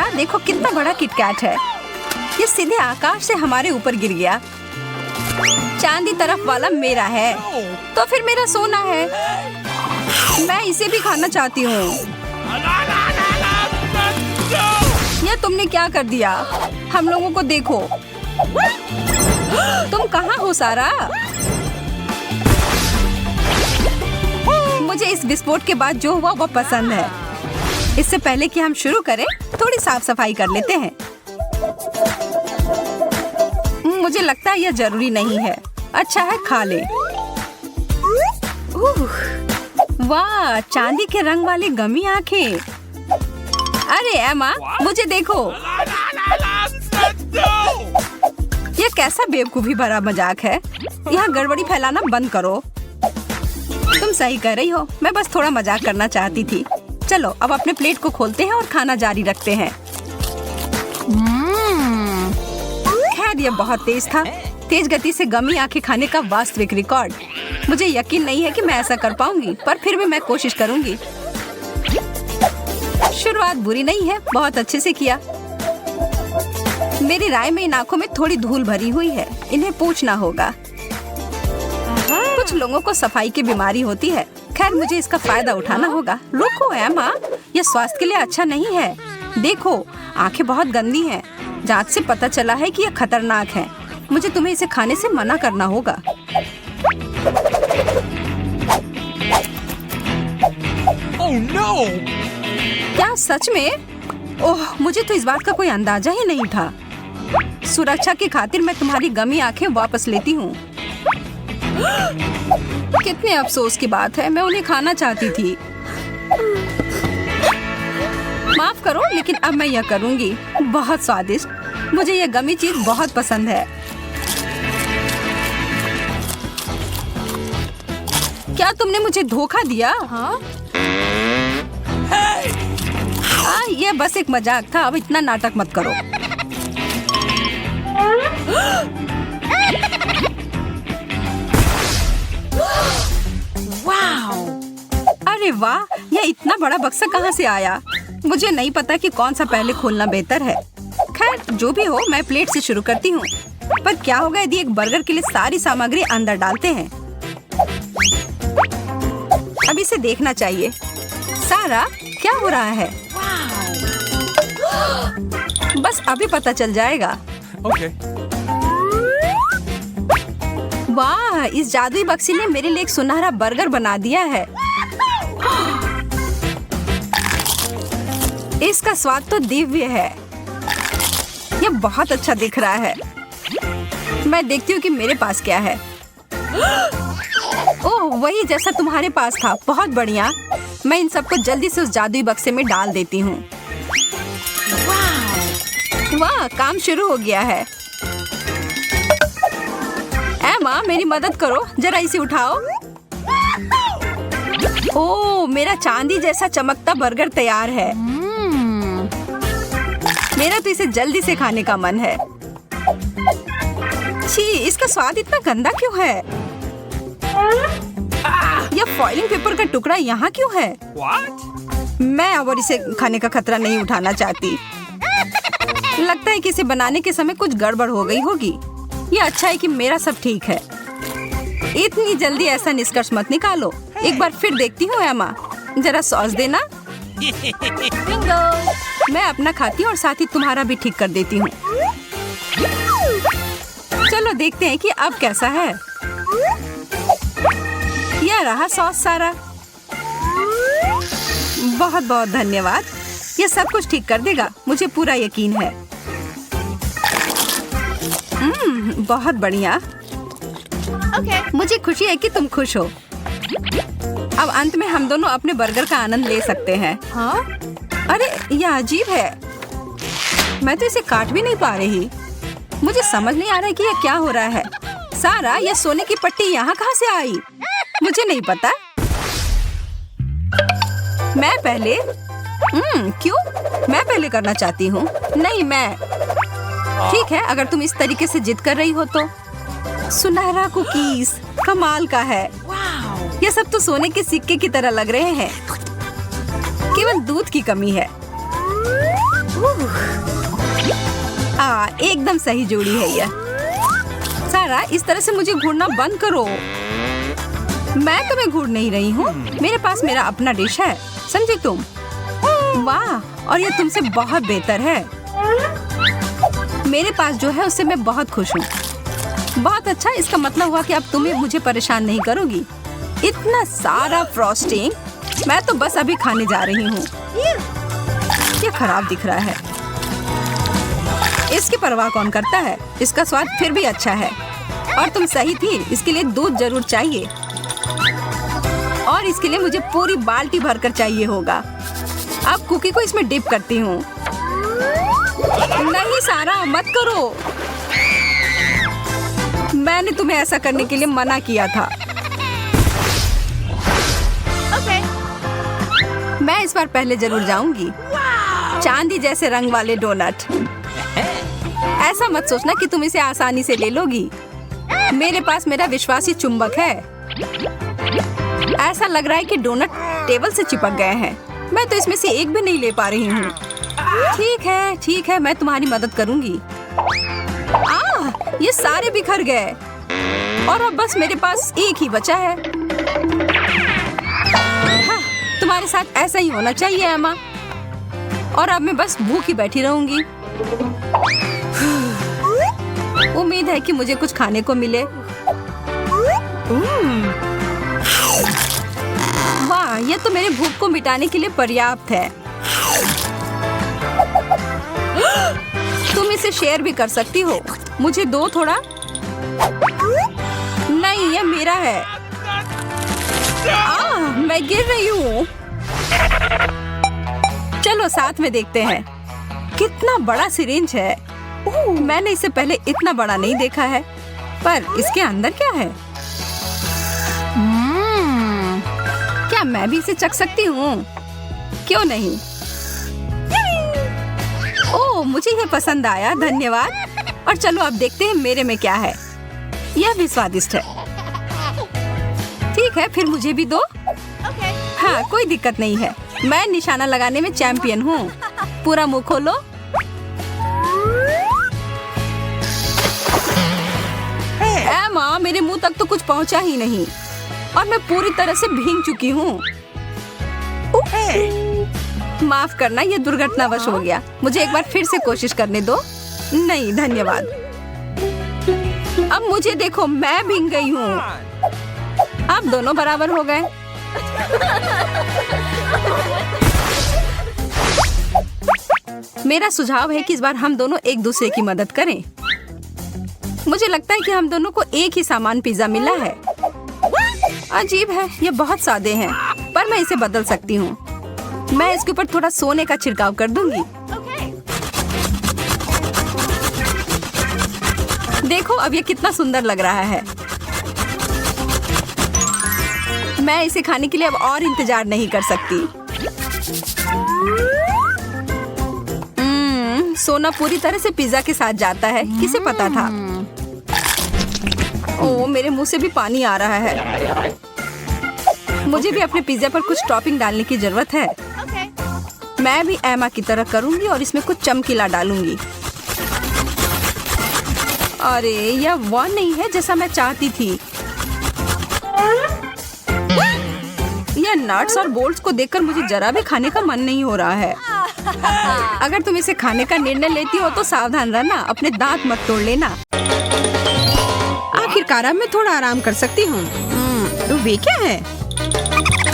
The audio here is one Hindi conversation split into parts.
सारा देखो कितना बड़ा किटकैट है। ये सीधे आकाश से हमारे ऊपर गिर गया। चांदी तरफ वाला मेरा है, तो फिर मेरा सोना है। मैं इसे भी खाना चाहती हूँ। ये तुमने क्या कर दिया? हम लोगों को देखो। तुम कहाँ हो सारा? मुझे इस विस्फोट के बाद जो हुआ वो पसंद है। इससे पहले कि हम शुरू करें, थोड़ी साफ सफाई कर लेते हैं। मुझे लगता है यह जरूरी नहीं है। अच्छा है, खा ले। वाह, चांदी के रंग वाली गमी आंखें। अरे एमा, मुझे देखो। यह कैसा बेवकूफी भरा मजाक है। यहाँ गड़बड़ी फैलाना बंद करो। तुम सही कर रही हो, मैं बस थोड़ा मजाक करना चाहती थी। चलो अब अपने प्लेट को खोलते हैं और खाना जारी रखते हैं। खैर यह बहुत तेज था। तेज गति से गमी आंखें खाने का वास्तविक रिकॉर्ड। मुझे यकीन नहीं है कि मैं ऐसा कर पाऊंगी, पर फिर भी मैं कोशिश करूंगी। शुरुआत बुरी नहीं है, बहुत अच्छे से किया। मेरी राय में इन आंखों में थोड़ी धूल भरी हुई है, इन्हें पोंछना होगा। कुछ लोगों को सफाई की बीमारी होती है। खैर मुझे इसका फायदा उठाना होगा। रुको एमा, यह स्वास्थ्य के लिए अच्छा नहीं है। देखो, आंखें बहुत गंदी हैं। जांच से पता चला है कि यह खतरनाक है। मुझे तुम्हें इसे खाने से मना करना होगा। Oh no! क्या सच में? ओह, मुझे तो इस बात का कोई अंदाजा ही नहीं था। सुरक्षा की खातिर मैं तुम्हारी गमी आंखें वापस लेती हूँ। कितने अफसोस की बात है, मैं उन्हें खाना चाहती थी। माफ करो, लेकिन अब मैं यह करूँगी। बहुत स्वादिष्ट। मुझे यह गमी चीज बहुत पसंद है। क्या तुमने मुझे धोखा दिया? हाँ? यह बस एक मजाक था। अब इतना नाटक मत करो। वाओ! अरे वाह, यह इतना बड़ा बक्सा कहाँ से आया? मुझे नहीं पता कि कौन सा पहले खोलना बेहतर है। खैर जो भी हो, मैं प्लेट से शुरू करती हूँ। पर क्या होगा यदि एक बर्गर के लिए सारी सामग्री अंदर डालते हैं? अब इसे देखना चाहिए। सारा, क्या हो रहा है? बस अभी पता चल जाएगा। Okay. वाह, इस जादुई बक्से ने मेरे लिए एक सुनहरा बर्गर बना दिया है। इसका स्वाद तो दिव्य है। यह बहुत अच्छा दिख रहा है। मैं देखती हूँ कि मेरे पास क्या है। ओह, वही जैसा तुम्हारे पास था। बहुत बढ़िया। मैं इन सबको जल्दी से उस जादुई बक्से में डाल देती हूँ। वाह, काम शुरू हो गया है। एमा, मेरी मदद करो, जरा इसे उठाओ। ओह, मेरा चांदी जैसा चमकता बर्गर तैयार है। मेरा तो इसे जल्दी से खाने का मन है। छी, इसका स्वाद इतना गंदा क्यों है? यह फॉइलिंग पेपर का टुकड़ा यहाँ क्यों है? What? मैं अब और इसे खाने का खतरा नहीं उठाना चाहती। लगता है कि इसे बनाने के समय कुछ गड़बड़ हो गई होगी। ये अच्छा है कि मेरा सब ठीक है। इतनी जल्दी ऐसा निष्कर्ष मत निकालो। एक बार फिर देखती हूँ एमा, जरा सॉस देना। मैं अपना खाती हूँ और साथ ही तुम्हारा भी ठीक कर देती हूँ। चलो देखते हैं कि अब कैसा है। यह रहा सॉस सारा। बहुत बहुत धन्यवाद। यह सब कुछ ठीक कर देगा, मुझे पूरा यकीन है। बहुत बढ़िया। मुझे खुशी है कि तुम खुश हो। अब अंत में हम दोनों अपने बर्गर का आनंद ले सकते हैं। हाँ? अरे यह अजीब है। मैं तो इसे काट भी नहीं पा रही। मुझे समझ नहीं आ रहा है कि यह क्या हो रहा है। सारा, यह सोने की पट्टी यहाँ कहाँ से आई? मुझे नहीं पता। मैं पहले? क्यों? मैं पहले करना चाहती हूँ। नहीं, मैं। ठीक है, अगर तुम इस तरीके से जिद कर रही हो तो। सुनहरा कुकीज, कमाल का है। ये सब तो सोने के सिक्के की तरह लग रहे हैं। केवल दूध की कमी है। एकदम सही जोड़ी है यह। सारा, इस तरह से मुझे घूरना बंद करो। मैं तुम्हें घूर नहीं रही हूँ। मेरे पास मेरा अपना डिश है, समझे तुम? वाह, और ये तुमसे बहुत बेहतर है। मेरे पास जो है उससे मैं बहुत खुश हूँ। बहुत अच्छा, इसका मतलब हुआ कि अब तुम्हें मुझे परेशान नहीं करोगी। इतना सारा फ्रॉस्टिंग, मैं तो बस अभी खाने जा रही हूँ। ये खराब दिख रहा है। इसकी परवाह कौन करता है? इसका स्वाद फिर भी अच्छा है। और तुम सही थी, इसके लिए दूध जरूर चाहिए। और इसके लिए मुझे पूरी बाल्टी भरकर चाहिए होगा। अब कुकी को इसमें डिप करती हूँ। नहीं सारा, मत करो। मैंने तुम्हें ऐसा करने के लिए मना किया था। मैं इस बार पहले जरूर जाऊंगी। चांदी जैसे रंग वाले डोनट। ऐसा मत सोचना कि तुम इसे आसानी से ले लोगी। मेरे पास मेरा विश्वासी चुंबक है। ऐसा लग रहा है कि डोनट टेबल से चिपक गए हैं। मैं तो इसमें से एक भी नहीं ले पा रही हूँ। ठीक है, मैं तुम्हारी मदद करूंगी। ये सारे बिखर गए और अब बस मेरे पास एक ही बचा है। हाँ, तुम्हारे साथ ऐसा ही होना चाहिए एमा। और अब मैं बस भूखी बैठी रहूंगी। उम्मीद है कि मुझे कुछ खाने को मिले। वाह, ये तो मेरे भूख को मिटाने के लिए पर्याप्त है। तुम इसे शेयर भी कर सकती हो। मुझे दो थोड़ा। नहीं, ये मेरा है। मैं गिर रही हूँ। चलो साथ में देखते हैं। कितना बड़ा सिरिंज है। मैंने इससे पहले इतना बड़ा नहीं देखा है। पर इसके अंदर क्या है? क्या मैं भी इसे चख सकती हूँ? क्यों नहीं? ओह, मुझे ये पसंद आया, धन्यवाद। और चलो अब देखते हैं मेरे में क्या है। यह भी स्वादिष्ट है। ठीक है, फिर मुझे भी दो। हाँ, कोई दिक्कत नहीं है। मैं निशाना लगाने में चैंपियन हूँ। पूरा मुंह खोलो। माँ, मेरे मुंह तक तो कुछ पहुँचा ही नहीं और मैं पूरी तरह से भीग चुकी हूँ। माफ करना, ये दुर्घटनावश हो गया। मुझे एक बार फिर से कोशिश करने दो। नहीं, धन्यवाद। अब मुझे देखो, मैं भीग गई हूँ। अब दोनों बराबर हो गए। मेरा सुझाव है कि इस बार हम दोनों एक दूसरे की मदद करें। मुझे लगता है कि हम दोनों को एक ही सामान पिज्जा मिला है। अजीब है, ये बहुत सादे हैं, पर मैं इसे बदल सकती हूँ। मैं इसके ऊपर थोड़ा सोने का छिड़काव कर दूंगी। देखो, अब ये कितना सुंदर लग रहा है। मैं इसे खाने के लिए अब और इंतजार नहीं कर सकती। सोना पूरी तरह से पिज्जा के साथ जाता है। किसे पता था? ओह, मेरे मुंह से भी पानी आ रहा है। मुझे भी अपने पिज्जा पर कुछ टॉपिंग डालने की जरूरत है। मैं भी एमा की तरह करूंगी और इसमें कुछ चमकीला डालूंगी। अरे, यह वह नहीं है जैसा मैं चाहती थी। यह नट्स और बोल्ट्स को देखकर मुझे जरा भी खाने का मन नहीं हो रहा है। अगर तुम इसे खाने का निर्णय लेती हो तो सावधान रहना, अपने दांत मत तोड़ लेना। आखिरकार मैं थोड़ा आराम कर सकती हूँ। वे क्या है?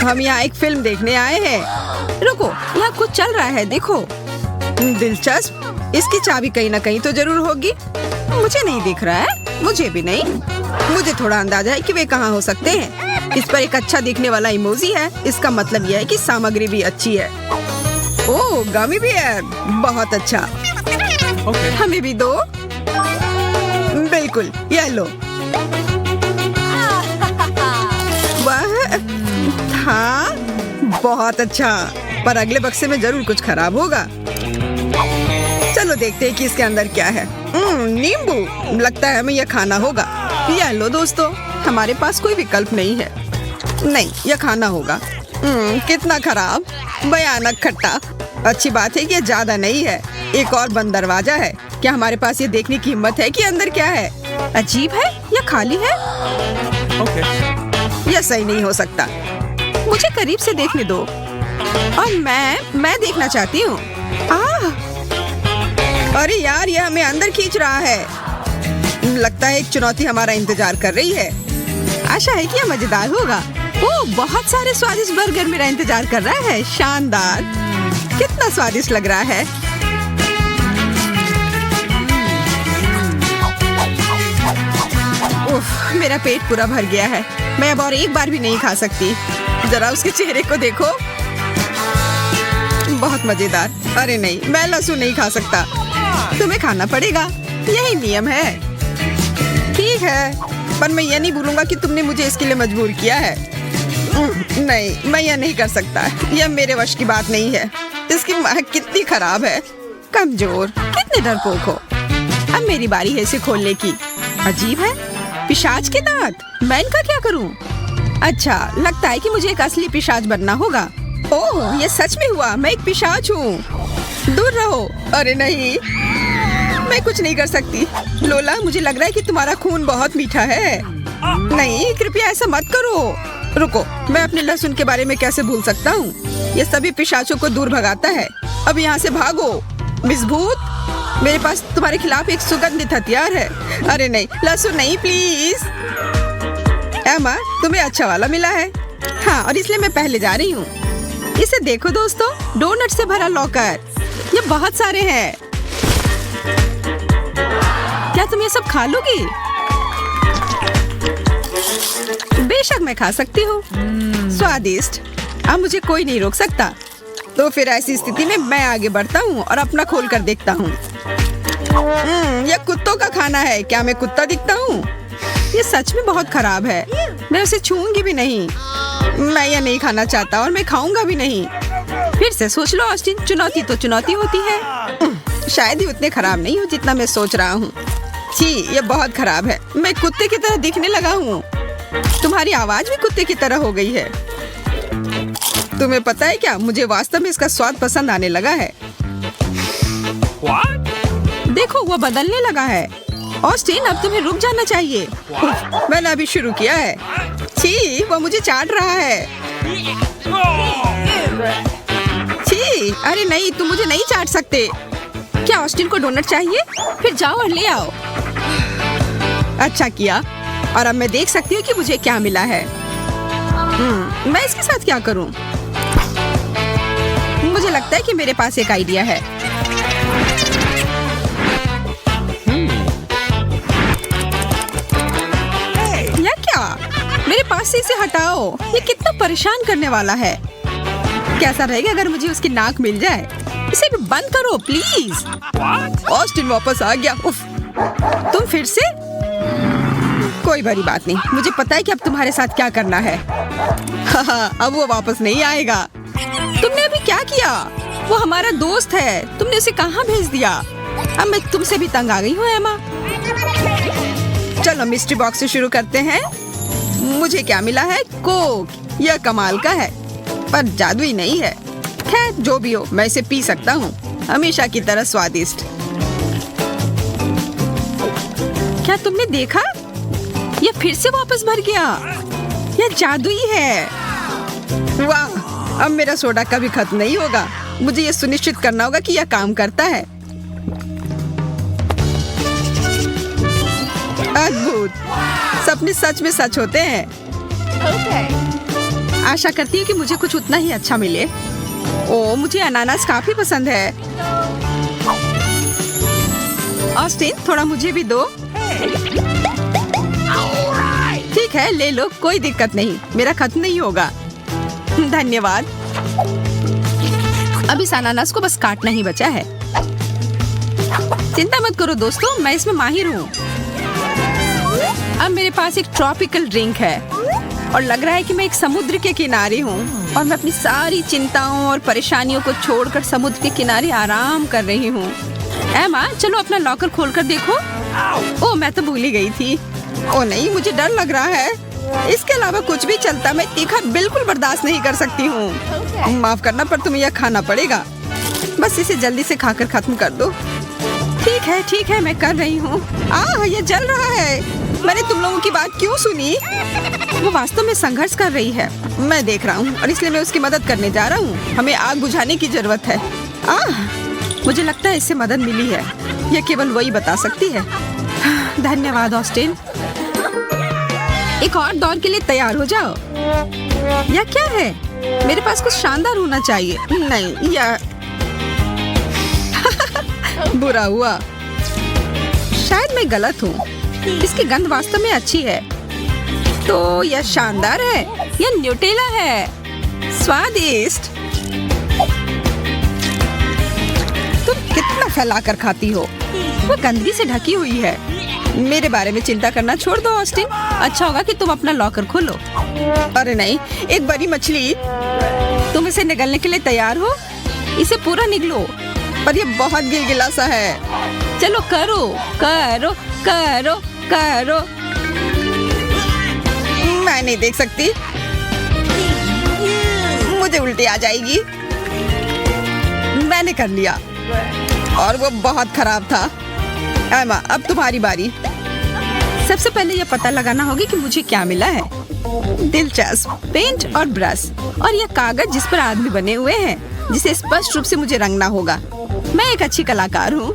हम यहाँ एक फिल्म देखने आए हैं। रुको, यहाँ कुछ चल रहा है, देखो। दिलचस्प। इसकी चाबी कहीं ना कहीं तो जरूर होगी। मुझे नहीं दिख रहा है। मुझे भी नहीं। मुझे थोड़ा अंदाजा है कि वे कहाँ हो सकते हैं। इस पर एक अच्छा दिखने वाला इमोजी है। इसका मतलब यह है कि सामग्री भी अच्छी है। ओह, गमी बियर, बहुत अच्छा। हमें भी दो। बिल्कुल, ये लो। वाह, हाँ, बहुत अच्छा। पर अगले बक्से में जरूर कुछ खराब होगा। चलो देखते हैं कि इसके अंदर क्या है। नींबू। लगता है हमें यह खाना होगा। यह लो दोस्तों, हमारे पास कोई विकल्प नहीं है। नहीं, यह खाना होगा। कितना खराब, भयानक खट्टा। अच्छी बात है कि ये ज्यादा नहीं है। एक और बंद दरवाजा है। क्या हमारे पास ये देखने की हिम्मत है कि अंदर क्या है? अजीब है या खाली है? Okay. यह सही नहीं हो सकता। मुझे करीब से देखने दो। और मैं देखना चाहती हूँ। अरे यार, यह हमें अंदर खींच रहा है। लगता है एक चुनौती हमारा इंतजार कर रही है। आशा है कि यह मजेदार होगा। ओह, बहुत सारे स्वादिष्ट बर्गर मेरा इंतजार कर रहा है। शानदार, कितना स्वादिष्ट लग रहा है। उफ, मेरा पेट पूरा भर गया है। मैं अब और एक बार भी नहीं खा सकती। जरा उसके चेहरे को देखो, बहुत मजेदार। अरे नहीं, मैं लहसुन नहीं खा सकता। तुम्हें खाना पड़ेगा, यही नियम है। ठीक है, पर मैं ये नहीं भूलूंगा कि तुमने मुझे इसके लिए मजबूर किया है। नहीं, मैं यह नहीं कर सकता। यह मेरे वश की बात नहीं है। इसकी महक कितनी खराब है। कमजोर, कितने डरपोक हो। अब मेरी बारी है इसे खोलने की। अजीब है, पिशाच के दांत। मैं इनका क्या करूं? अच्छा, लगता है कि मुझे एक असली पिशाच बनना होगा। ओह, ये सच में हुआ। मैं एक पिशाच हूँ। दूर रहो। अरे नहीं, मैं कुछ नहीं कर सकती। लोला, मुझे लग रहा है कि तुम्हारा खून बहुत मीठा है। नहीं, कृपया ऐसा मत करो। रुको, मैं अपने लहसुन के बारे में कैसे भूल सकता हूँ? ये सभी पिशाचों को दूर भगाता है। अब यहाँ से भागो। मिस भूत, मेरे पास तुम्हारे खिलाफ एक सुगंधित हथियार है। अरे नहीं, लहसुन नहीं, प्लीज। एमा, तुम्हें अच्छा वाला मिला है। हाँ, और इसलिए मैं पहले जा रही हूँ। इसे देखो दोस्तों, डोनट से भरा लॉकर। ये बहुत सारे हैं। क्या तुम ये सब खा लोगी? बेशक मैं खा सकती हूँ। स्वादिष्ट। अब मुझे कोई नहीं रोक सकता। तो फिर ऐसी स्थिति में मैं आगे बढ़ता हूँ और अपना खोल कर देखता हूँ। यह कुत्तों का खाना है। क्या मैं कुत्ता दिखता हूँ? ये सच में बहुत खराब है। मैं उसे छूऊंगी भी नहीं। मैं यह नहीं खाना चाहता और मैं खाऊंगा भी नहीं। फिर से सोच लो ऑस्टिन, चुनौती तो चुनौती होती है। शायद ही उतने खराब नहीं हो जितना मैं सोच रहा हूँ। छी, ये बहुत खराब है। मैं कुत्ते की तरह दिखने लगा हूँ। तुम्हारी आवाज भी कुत्ते की तरह हो गई है। तुम्हें पता है क्या, मुझे वास्तव में इसका स्वाद पसंद आने लगा है। What? देखो, वो बदलने लगा है। ऑस्टिन, अब तुम्हें रुक जाना चाहिए। मैंने अभी शुरू किया है। छी, वो मुझे चाट रहा है। छी, अरे नहीं, तुम मुझे नहीं चाट सकते। क्या ऑस्टिन को डोनट चाहिए? फिर जाओ और ले आओ। अच्छा किया। और अब मैं देख सकती हूँ कि मुझे क्या मिला है। मैं इसके साथ क्या करूँ? मुझे लगता है कि मेरे पास एक आइडिया है। या क्या? मेरे पास से इसे हटाओ। ये कितना परेशान करने वाला है। कैसा रहेगा अगर मुझे उसकी नाक मिल जाए? इसे भी बंद करो प्लीज। ऑस्टिन वापस आ गया। उफ, तुम फिर से? कोई बड़ी बात नहीं। मुझे पता है कि अब तुम्हारे साथ क्या करना है। अब वो वापस नहीं आएगा। तुमने अभी क्या किया? वो हमारा दोस्त है। तुमने उसे कहाँ भेज दिया? अब मैं तुमसे भी तंग आ गई हूँ एमा। चलो मिस्ट्री बॉक्स से शुरू करते हैं। मुझे क्या मिला है? कोक। यह कमाल का है, पर जादुई नहीं है। खैर, जो भी हो, मैं इसे पी सकता हूँ। हमेशा की तरह स्वादिष्ट। क्या तुमने देखा? यह फिर से वापस भर गया। यह जादुई है। वाह, अब मेरा सोडा कभी खत्म नहीं होगा। मुझे यह सुनिश्चित करना होगा कि यह काम करता है। अद्भुत, सपने सच में सच होते हैं। आशा करती हूँ कि मुझे कुछ उतना ही अच्छा मिले। ओ, मुझे अनानास काफी पसंद है। ऑस्टिन, थोड़ा मुझे भी दो। ठीक है, ले लो, कोई दिक्कत नहीं। मेरा खत्म नहीं होगा। धन्यवाद। अब इस अनानास को बस काटना ही बचा है। चिंता मत करो दोस्तों, मैं इसमें माहिर हूँ। अब मेरे पास एक ट्रॉपिकल ड्रिंक है और लग रहा है कि मैं एक समुद्र के किनारे हूँ और मैं अपनी सारी चिंताओं और परेशानियों को छोड़कर समुद्र के किनारे आराम कर रही हूँ। एमा, चलो अपना लॉकर खोलकर देखो। ओह, मैं तो भूल ही गई थी। ओह नहीं, मुझे डर लग रहा है। इसके अलावा कुछ भी चलता, मैं तीखा बिल्कुल बर्दाश्त नहीं कर सकती हूँ। माफ करना, पर तुम्हें यह खाना पड़ेगा। बस इसे जल्दी से खाकर खत्म कर दो। ठीक है, मैं कर रही हूँ। ये जल रहा है। मैंने तुम लोगों की बात क्यों सुनी? वो वास्तव में संघर्ष कर रही है। मैं देख रहा हूँ और इसलिए मैं उसकी मदद करने जा रहा हूँ। हमें आग बुझाने की जरूरत है। मुझे लगता है इससे मदद मिली है। यह केवल वही बता सकती है। धन्यवाद ऑस्टिन। एक और दौर के लिए तैयार हो जाओ। यह क्या है? मेरे पास कुछ शानदार होना चाहिए। नहीं, यह बुरा हुआ। शायद मैं गलत हूँ। इसकी गंध वास्तव में अच्छी है। तो यह शानदार है। यह न्यूटेला है। स्वादिष्ट। तुम कितना फैलाकर खाती हो? वो गंदगी से ढकी हुई है। मेरे बारे में चिंता करना छोड़ दो ऑस्टिन। अच्छा होगा कि तुम अपना लॉकर खोलो। अरे नहीं, एक बड़ी मछली। तुम इसे निगलने के लिए तैयार हो? इसे पूरा निगलो। पर ये बहुत गिलगिला सा है। चलो करो करो करो करो। मैं नहीं देख सकती। मुझे उल्टी आ जाएगी। मैंने कर लिया और वो बहुत खराब था। एमा, अब तुम्हारी बारी। सबसे पहले यह पता लगाना होगा कि मुझे क्या मिला है। दिलचस्प। पेंट और ब्रश और यह कागज जिस पर आदमी बने हुए हैं, जिसे स्पष्ट रूप से मुझे रंगना होगा। मैं एक अच्छी कलाकार हूँ।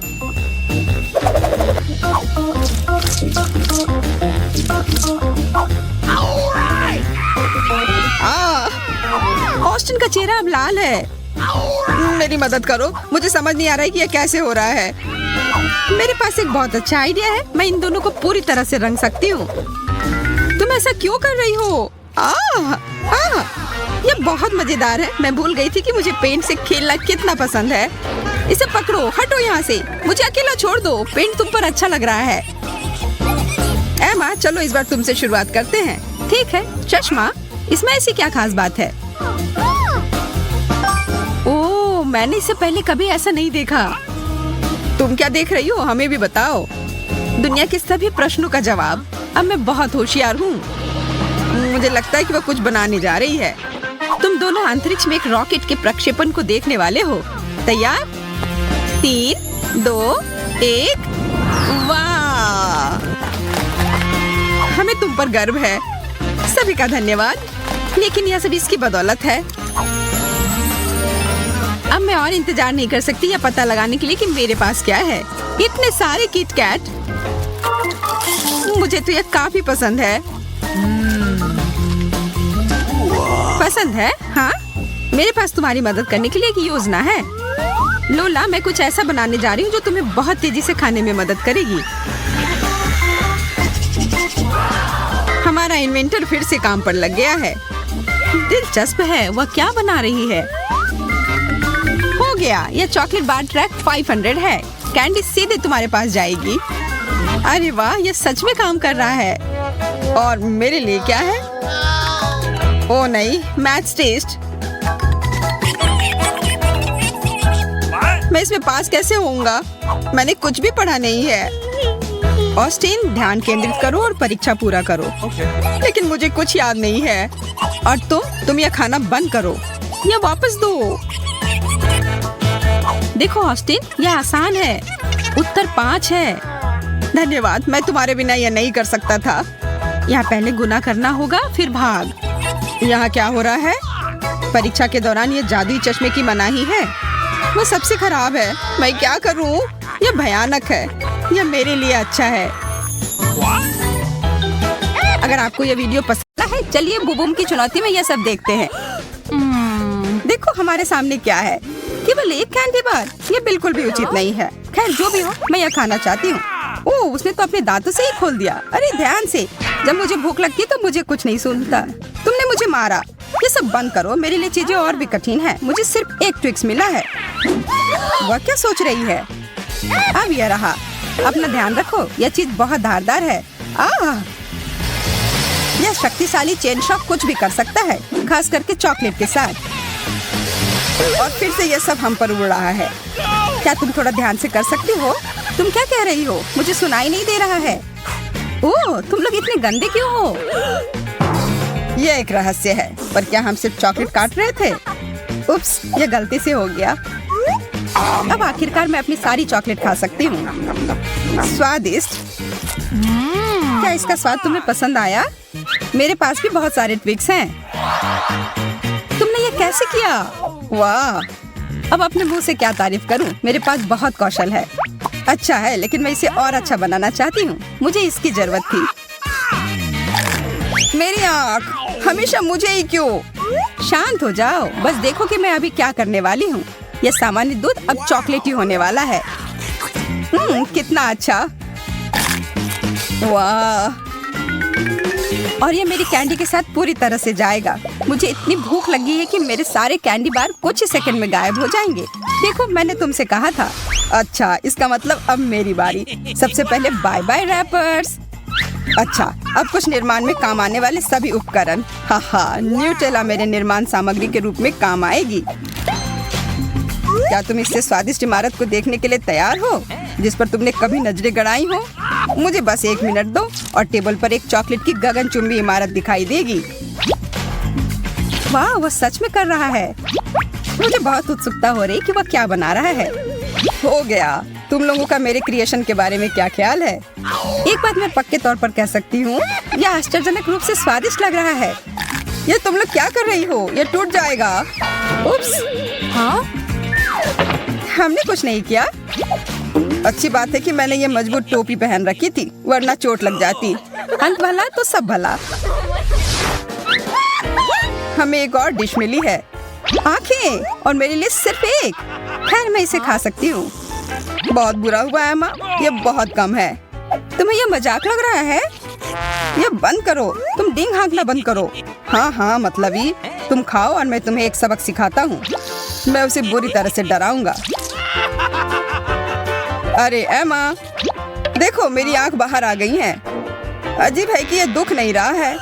ऑस्टिन का चेहरा अब लाल है। मेरी मदद करो। मुझे समझ नहीं आ रहा है कि यह कैसे हो रहा है। मेरे पास एक बहुत अच्छा आइडिया है। मैं इन दोनों को पूरी तरह से रंग सकती हूँ। तुम ऐसा क्यों कर रही हो? यह बहुत मजेदार है। मैं भूल गई थी कि मुझे पेंट से खेलना कितना पसंद है। इसे पकड़ो, हटो यहाँ से। मुझे अकेला छोड़ दो। पेंट तुम पर अच्छा लग रहा है। एमा, चलो इस बार तुमसे शुरुआत करते हैं। ठीक है। चश्मा, इसमें ऐसी क्या खास बात है? ओह, मैंने इससे पहले कभी ऐसा नहीं देखा। तुम क्या देख रही हो? हमें भी बताओ। दुनिया के सभी प्रश्नों का जवाब। अब मैं बहुत होशियार हूँ। मुझे लगता है कि वो कुछ बनाने जा रही है। तुम दोनों अंतरिक्ष में एक रॉकेट के प्रक्षेपण को देखने वाले हो। तैयार? 3, 2, 1। वाह! हमें तुम पर गर्व है। सभी का धन्यवाद। लेकिन यह सब इसकी बदौलत है। अब मैं और इंतजार नहीं कर सकती यह पता लगाने के लिए कि मेरे पास क्या है। इतने सारे किट कैट। मुझे तो यह काफी पसंद है। पसंद है? हाँ, मेरे पास तुम्हारी मदद करने के लिए एक योजना है। लोला, मैं कुछ ऐसा बनाने जा रही हूँ जो तुम्हें बहुत तेजी से खाने में मदद करेगी। हमारा इन्वेंटर फिर से काम पर लग गया है। दिलचस्प है। वह क्या बना रही है? हो गया। यह चॉकलेट बार ट्रैक 500 है। कैंडी सीधे तुम्हारे पास जाएगी। अरे वाह, यह सच में काम कर रहा है। और मेरे लिए क्या है? ओ नहीं, मैथ्स टेस्ट। मैं इसमें पास कैसे होऊंगा? मैंने कुछ भी पढ़ा नहीं है। ऑस्टिन, ध्यान केंद्रित करो और परीक्षा पूरा करो। लेकिन मुझे कुछ याद नहीं है। और तुम यह खाना बंद करो। यह वापस दो। देखो ऑस्टिन, यह आसान है। उत्तर 5 है। धन्यवाद। मैं तुम्हारे बिना यह नहीं कर सकता था। यहाँ पहले गुना करना होगा, फिर भाग। यहाँ क्या हो रहा है? परीक्षा के दौरान ये जादुई चश्मे की मनाही है। वो सबसे खराब है। मैं क्या करूँ? यह भयानक है। यह मेरे लिए अच्छा है। अगर आपको यह वीडियो पसंद है, चलिए बुबुम की चुनौती में यह सब देखते हैं। देखो हमारे सामने क्या है। केवल एक कैंडी बार। ये बिल्कुल भी उचित नहीं है। खैर जो भी हो, मैं यह खाना चाहती हूँ। ओह, उसने तो अपने दांतों से ही खोल दिया। अरे ध्यान से। जब मुझे भूख लगती है तो मुझे कुछ नहीं सुनता। तुमने मुझे मारा। ये सब बंद करो। मेरे लिए चीजें और भी कठिन है। मुझे सिर्फ एक ट्विक्स मिला है। वह क्या सोच रही है? अब यह रहा। अपना ध्यान रखो। यह चीज बहुत धारदार है। यह शक्तिशाली चेन शॉक कुछ भी कर सकता है, खास करके चॉकलेट के साथ। और फिर से यह सब हम पर उड़ रहा है। क्या तुम थोड़ा ध्यान से कर सकती हो? तुम क्या कह रही हो? मुझे सुनाई नहीं दे रहा है। ओह, तुम लोग इतने गंदे क्यों हो? यह एक रहस्य है। पर क्या हम सिर्फ चॉकलेट काट रहे थे? उप्स, यह गलती से हो गया। अब आखिरकार मैं अपनी सारी चॉकलेट खा सकती हूँ। स्वादिष्ट। क्या इसका स्वाद तुम्हें पसंद आया? मेरे पास भी बहुत सारे ट्विक्स हैं। तुमने ये कैसे किया? वाह! अब अपने मुंह से क्या तारीफ करूं? मेरे पास बहुत कौशल है। अच्छा है, लेकिन मैं इसे और अच्छा बनाना चाहती हूँ। मुझे इसकी जरूरत थी। मेरी आँख, हमेशा मुझे ही क्यों? शांत हो जाओ, बस देखो कि मैं अभी क्या करने वाली हूँ। यह सामान्य दूध अब चॉकलेटी होने वाला है। कितना अच्छा! वाह! और ये मेरी कैंडी के साथ पूरी तरह से जाएगा। मुझे इतनी भूख लगी है कि मेरे सारे कैंडी बार कुछ ही सेकंड में गायब हो जाएंगे। देखो, मैंने तुमसे कहा था। अच्छा, इसका मतलब अब मेरी बारी। सबसे पहले बाय बाय रैपर्स। अच्छा, अब कुछ निर्माण में काम आने वाले सभी उपकरण। हाँ, न्यूटेला मेरे निर्माण सामग्री के रूप में काम आएगी। क्या तुम इससे स्वादिष्ट इमारत को देखने के लिए तैयार हो, जिस पर तुमने कभी नजरें गड़ाई हो? मुझे बस 1 मिनट दो और टेबल पर एक चॉकलेट की गगनचुंबी इमारत दिखाई देगी। वाह, वो सच में कर रहा है। मुझे बहुत उत्सुकता हो रही कि वह क्या बना रहा है। हो गया। तुम लोगों का मेरे क्रिएशन के बारे में क्या ख्याल है? एक बात मैं पक्के तौर पर कह सकती हूँ, यह आश्चर्यजनक रूप से स्वादिष्ट लग रहा है। ये तुम लोग क्या कर रही हो? ये टूट जाएगा। उप्स। हाँ? हमने कुछ नहीं किया। अच्छी बात है कि मैंने ये मजबूत टोपी पहन रखी थी, वरना चोट लग जाती। अंत भला तो सब भला। हमें एक और डिश मिली है। आंखें, और मेरे लिए सिर्फ एक। खैर, मैं इसे खा सकती हूँ। बहुत बुरा हुआ एमा, ये बहुत कम है। तुम्हें ये मजाक लग रहा है? ये बंद करो। तुम डींग हाँकना बंद करो। हाँ, मतलब ही। तुम खाओ और मैं तुम्हें एक सबक सिखाता हूँ। मैं उसे बुरी तरह से डराऊंगा। अरे एमा, देखो मेरी आंख बाहर आ गई है। अजीब है कि ये दुख नहीं रहा है।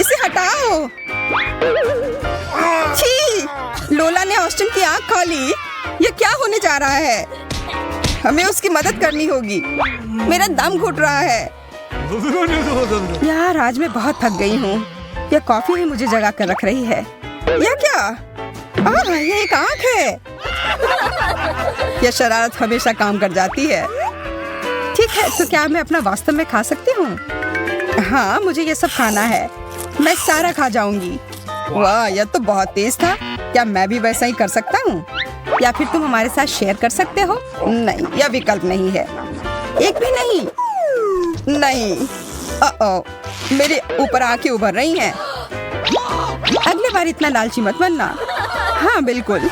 इसे हटाओ। छी! लोला ने ऑस्टिन की आंख खा ली। ये क्या होने जा रहा है? हमें उसकी मदद करनी होगी। मेरा दम घुट रहा है। यार, आज मैं बहुत थक गई हूँ। यह कॉफी ही मुझे जगा कर रख रही है। यह क्या? ये एक आंख है। यह शरारत हमेशा काम कर जाती है। ठीक है, तो क्या मैं अपना वास्तव में खा सकती हूँ? हाँ, मुझे ये सब खाना है। मैं सारा खा जाऊंगी। वाह, यह तो बहुत तेज था। क्या मैं भी वैसा ही कर सकता हूँ? या फिर तुम हमारे साथ शेयर कर सकते हो? नहीं, यह विकल्प नहीं है। एक भी नहीं। नहीं। मेरे ऊपर आंखें उभर रही हैं। अगली बार इतना लालची मत बनना। हाँ, बिल्कुल।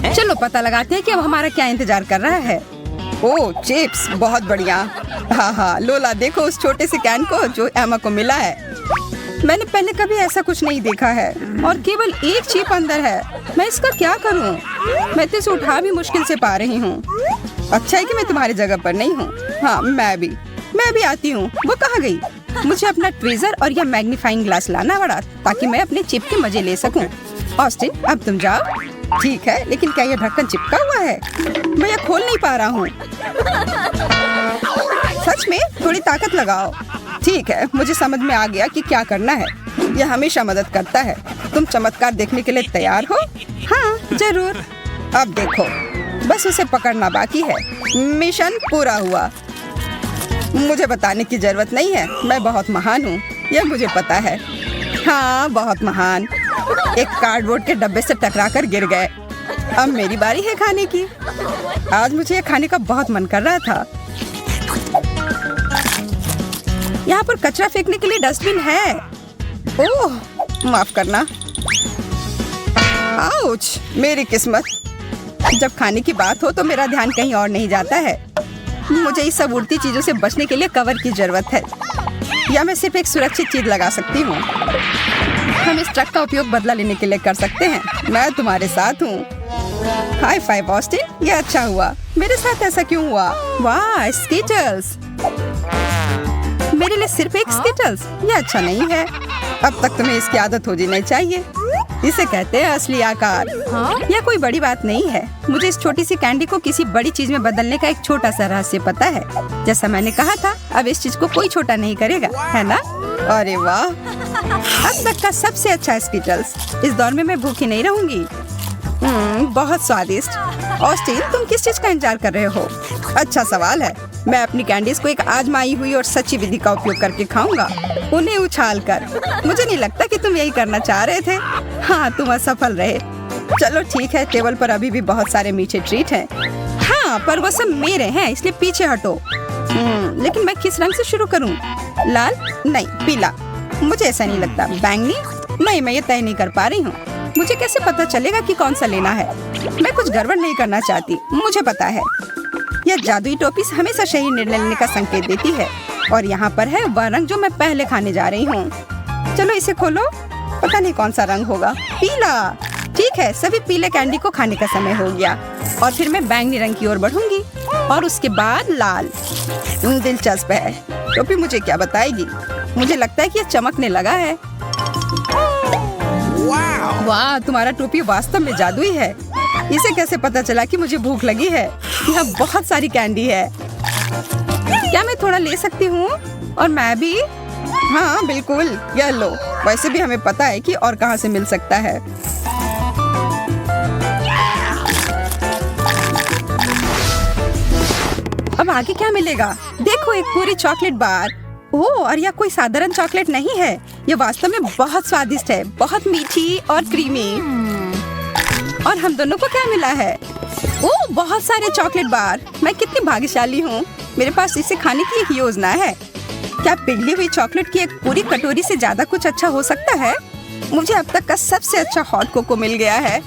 चलो पता लगाते हैं कि अब हमारा क्या इंतजार कर रहा है। ओह, चिप्स, बहुत बढ़िया। हाँ, लोला देखो उस छोटे से कैन को जो एमा को मिला है। मैंने पहले कभी ऐसा कुछ नहीं देखा है और केवल एक चिप अंदर है। मैं इसका क्या करूं? मैं तो इसे उठा भी मुश्किल से पा रही हूँ। अच्छा है कि मैं तुम्हारी जगह पर नहीं हूँ। हाँ, मैं भी आती हूँ। वो कहाँ गई? मुझे अपना ट्वीजर और यह मैग्नीफाइंग ग्लास लाना पड़ा ताकि मैं अपने चिप के मजे ले सकूं। ऑस्टिन, अब तुम जाओ। ठीक है, लेकिन क्या यह ढक्कन चिपका हुआ है? मैं यह खोल नहीं पा रहा हूँ। सच में? थोड़ी ताकत लगाओ। ठीक है, मुझे समझ में आ गया कि क्या करना है। यह हमेशा मदद करता है। तुम चमत्कार देखने के लिए तैयार हो? हाँ, जरूर। अब देखो, बस उसे पकड़ना बाकी है। मिशन पूरा हुआ। मुझे बताने की जरूरत नहीं है, मैं बहुत महान हूँ, यह मुझे पता है। हाँ, बहुत महान। एक कार्डबोर्ड के डब्बे से टकराकर गिर गए। अब मेरी बारी है खाने की। आज मुझे यह खाने का बहुत मन कर रहा था। यहाँ पर कचरा फेंकने के लिए डस्टबिन है। ओह, माफ करना। आउच, मेरी किस्मत। जब खाने की बात हो तो मेरा ध्यान कहीं और नहीं जाता है। मुझे इस सब उड़ती चीजों से बचने के लिए कवर की जरूरत है, या मैं सिर्फ एक सुरक्षित चीज लगा सकती हूँ। हम इस ट्रक का उपयोग बदला लेने के लिए कर सकते हैं। मैं तुम्हारे साथ हूँ। हाई फाइव ऑस्टिन, ये अच्छा हुआ। मेरे साथ ऐसा क्यों हुआ? वाह, स्कीटल्स। मेरे लिए सिर्फ एक स्कीटल्स, ये अच्छा नहीं है। अब तक तुम्हें इसकी आदत हो जानी चाहिए। इसे कहते हैं असली आकार। यह कोई बड़ी बात नहीं है। मुझे इस छोटी सी कैंडी को किसी बड़ी चीज में बदलने का एक छोटा सा रहस्य पता है। जैसा मैंने कहा था, अब इस चीज को कोई छोटा नहीं करेगा, है ना? अरे वाह, अब तक का सबसे अच्छा स्कीटल्स। इस दौर में मैं भूखी नहीं रहूंगी। बहुत स्वादिष्ट। ऑस्टिन, तुम किस चीज का इंतजार कर रहे हो? अच्छा सवाल है। मैं अपनी कैंडीज को एक आजमाई हुई और सच्ची विधि का उपयोग करके खाऊंगा, उन्हें उछाल कर। मुझे नहीं लगता कि तुम यही करना चाह रहे थे। हाँ, तुम असफल रहे। चलो ठीक है, टेबल पर अभी भी बहुत सारे मीठे ट्रीट हैं। हाँ, पर वो सब मेरे हैं, इसलिए पीछे हटो। लेकिन मैं किस रंग से शुरू करूं? लाल? नहीं, पीला। मुझे ऐसा नहीं लगता। बैंगनी? नहीं, मैं ये तय नहीं कर पा रही हूँ। मुझे कैसे पता चलेगा कि कौन सा लेना है? मैं कुछ गड़बड़ नहीं करना चाहती, मुझे पता है। यह जादुई टोपी हमेशा सही निर्णय लेने का संकेत देती है। और यहाँ पर है वह रंग जो मैं पहले खाने जा रही हूँ। चलो इसे खोलो। पता नहीं कौन सा रंग होगा। पीला। ठीक है, सभी पीले कैंडी को खाने का समय हो गया। और फिर मैं बैंगनी रंग की ओर बढ़ूंगी और उसके बाद लाल। दिलचस्प है। टोपी मुझे क्या बताएगी? मुझे लगता है कि यह चमकने लगा है। वाह, तुम्हारा टोपी वास्तव में जादुई है। इसे कैसे पता चला कि मुझे भूख लगी है? यहाँ बहुत सारी कैंडी है। क्या मैं थोड़ा ले सकती हूँ? और मैं भी? हाँ बिल्कुल, यह लो। वैसे भी हमें पता है कि और कहाँ से मिल सकता है। अब आगे क्या मिलेगा? देखो, एक पूरी चॉकलेट बार। ओह, और यह कोई साधारण चॉकलेट नहीं है। यह वास्तव में बहुत स्वादिष्ट है, बहुत मीठी और क्रीमी। और हम दोनों को क्या मिला है? ओह, बहुत सारे चॉकलेट बार। मैं कितनी भाग्यशाली हूँ। मेरे पास इसे खाने की एक योजना है। क्या पिघली हुई चॉकलेट की एक पूरी कटोरी से ज्यादा कुछ अच्छा हो सकता है? मुझे अब तक का सबसे अच्छा हॉट कोको मिल गया है।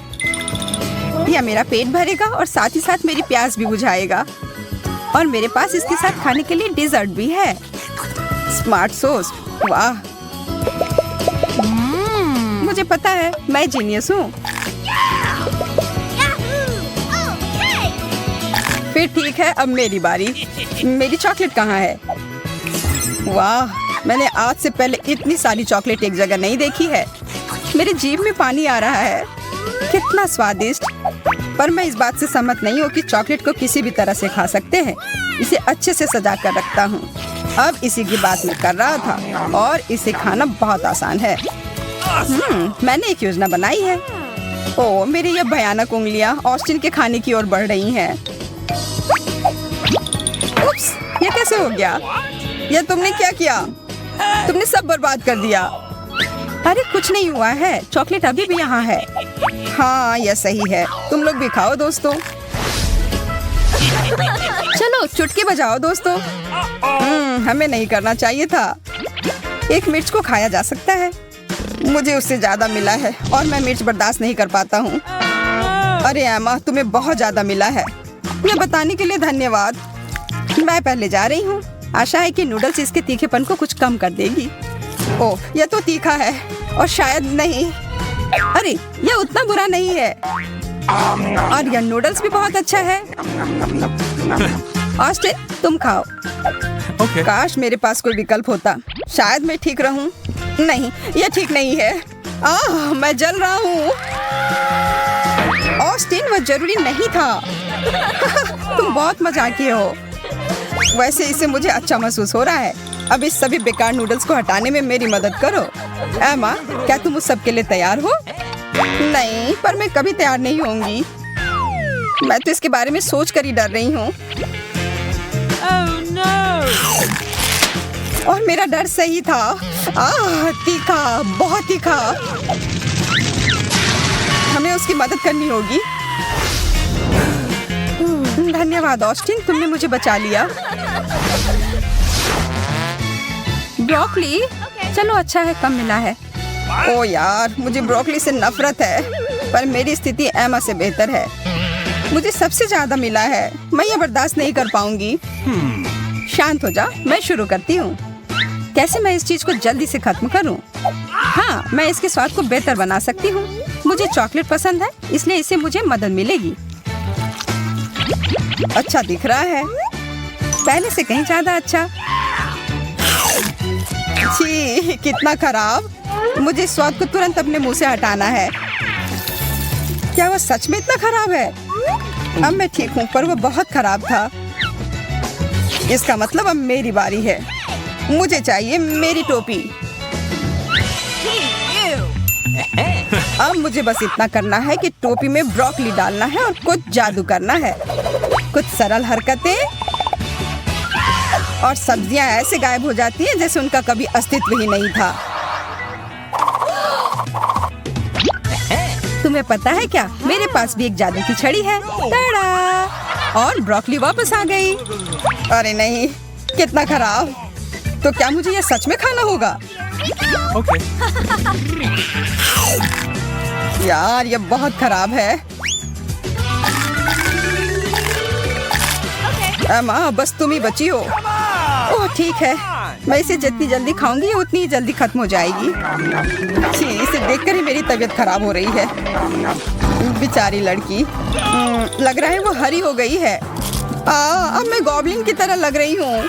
यह मेरा पेट भरेगा और साथ ही साथ मेरी प्यास भी बुझाएगा। और मेरे पास इसके साथ खाने के लिए डेजर्ट भी है। Smart sauce. वाह, मुझे पता है, मैं जीनियस हूँ। फिर ठीक है, अब मेरी बारी। मेरी चॉकलेट कहाँ है? वाह, मैंने आज से पहले इतनी सारी चॉकलेट एक जगह नहीं देखी है। मेरी जीभ में पानी आ रहा है। कितना स्वादिष्ट। पर मैं इस बात से सहमत नहीं हूँ कि चॉकलेट को किसी भी तरह से खा सकते हैं। इसे अच्छे से सजा कर रखता हूँ। अब इसी की बात मैं कर रहा था और इसे खाना बहुत आसान है। मैंने एक योजना बनाई है। ओह, मेरी यह भयानक उंगलियां ऑस्टिन के खाने की ओर बढ़ रही हैं। उप्स, ये कैसे हो गया? यह तुमने क्या किया? तुमने सब बर्बाद कर दिया। अरे कुछ नहीं हुआ है, चॉकलेट अभी भी यहाँ है। हाँ, यह सही है। तुम लोग भी खाओ दोस्तों। चलो चुटकी बजाओ दोस्तों। हमें नहीं करना चाहिए था। एक मिर्च को खाया जा सकता है। मुझे उससे ज्यादा मिला है और मैं मिर्च बर्दाश्त नहीं कर पाता हूँ। अरे एमा, तुम्हें बहुत ज्यादा मिला है। यह बताने के लिए धन्यवाद। मैं पहले जा रही हूँ। आशा है कि नूडल्स इसके तीखेपन को कुछ कम कर देगी। ओह, यह तो तीखा है और शायद नहीं। अरे, यह उतना बुरा नहीं है। और यह नूडल्स भी बहुत अच्छा है। ऑस्टिन, तुम खाओ। Okay. काश मेरे पास कोई विकल्प होता। शायद मैं ठीक रहूं। नहीं, यह ठीक नहीं है। मैं जल रहा हूँ। ऑस्टिन, वह जरूरी नहीं था। तुम बहुत मजाकिये हो। वैसे इससे मुझे अच्छा महसूस हो रहा है। अब इस सभी बेकार नूडल्स को हटाने में मेरी मदद करो। एमा, क्या तुम उस सब के लिए तैयार हो? नहीं, पर मैं कभी तैयार नहीं होंगी। मैं तो इसके बारे में सोच कर ही डर रही हूँ। और मेरा डर सही था। तीखा, बहुत तीखा। हमें उसकी मदद करनी होगी। धन्यवाद ऑस्टिन, तुमने मुझे बचा लिया। ब्रोकली? चलो अच्छा है, कम मिला है। ओ यार, मुझे ब्रोकली से नफरत है। पर मेरी स्थिति एमा से बेहतर है। मुझे सबसे ज्यादा मिला है। मैं ये बर्दाश्त नहीं कर पाऊंगी। शांत हो जा, मैं शुरू करती हूँ। कैसे मैं इस चीज को जल्दी से खत्म करूँ? हाँ, मैं इसके स्वाद को बेहतर बना सकती हूँ। मुझे चॉकलेट पसंद है, इसलिए इससे मुझे मदद मिलेगी। अच्छा दिख रहा है, पहले से कहीं ज्यादा अच्छा। छी, कितना खराब। मुझे इस स्वाद को तुरंत अपने मुंह से हटाना है। क्या वह सच में इतना खराब है? अब मैं ठीक हूँ, पर वह बहुत खराब था। इसका मतलब अब मेरी बारी है। मुझे चाहिए मेरी टोपी। अब मुझे बस इतना करना है कि टोपी में ब्रोकली डालना है और कुछ जादू करना है। कुछ सरल हरकतें और सब्जियां ऐसे गायब हो जाती हैं जैसे उनका कभी अस्तित्व ही नहीं था। तुम्हें पता है क्या, मेरे पास भी एक जादू की छड़ी है। टाड़ा! और ब्रोकली वापस आ गई। अरे नहीं, कितना खराब। तो क्या मुझे ये सच में खाना होगा? Okay. यार ये बहुत खराब है। माँ बस तुम ही बची हो। ओह ठीक है, मैं इसे जितनी जल्दी खाऊंगी उतनी ही जल्दी खत्म हो जाएगी। छी, इसे देखकर ही मेरी तबीयत खराब हो रही है। बेचारी लड़की, लग रहा है वो हरी हो गई है। अब मैं गॉब्लिन की तरह लग रही हूँ।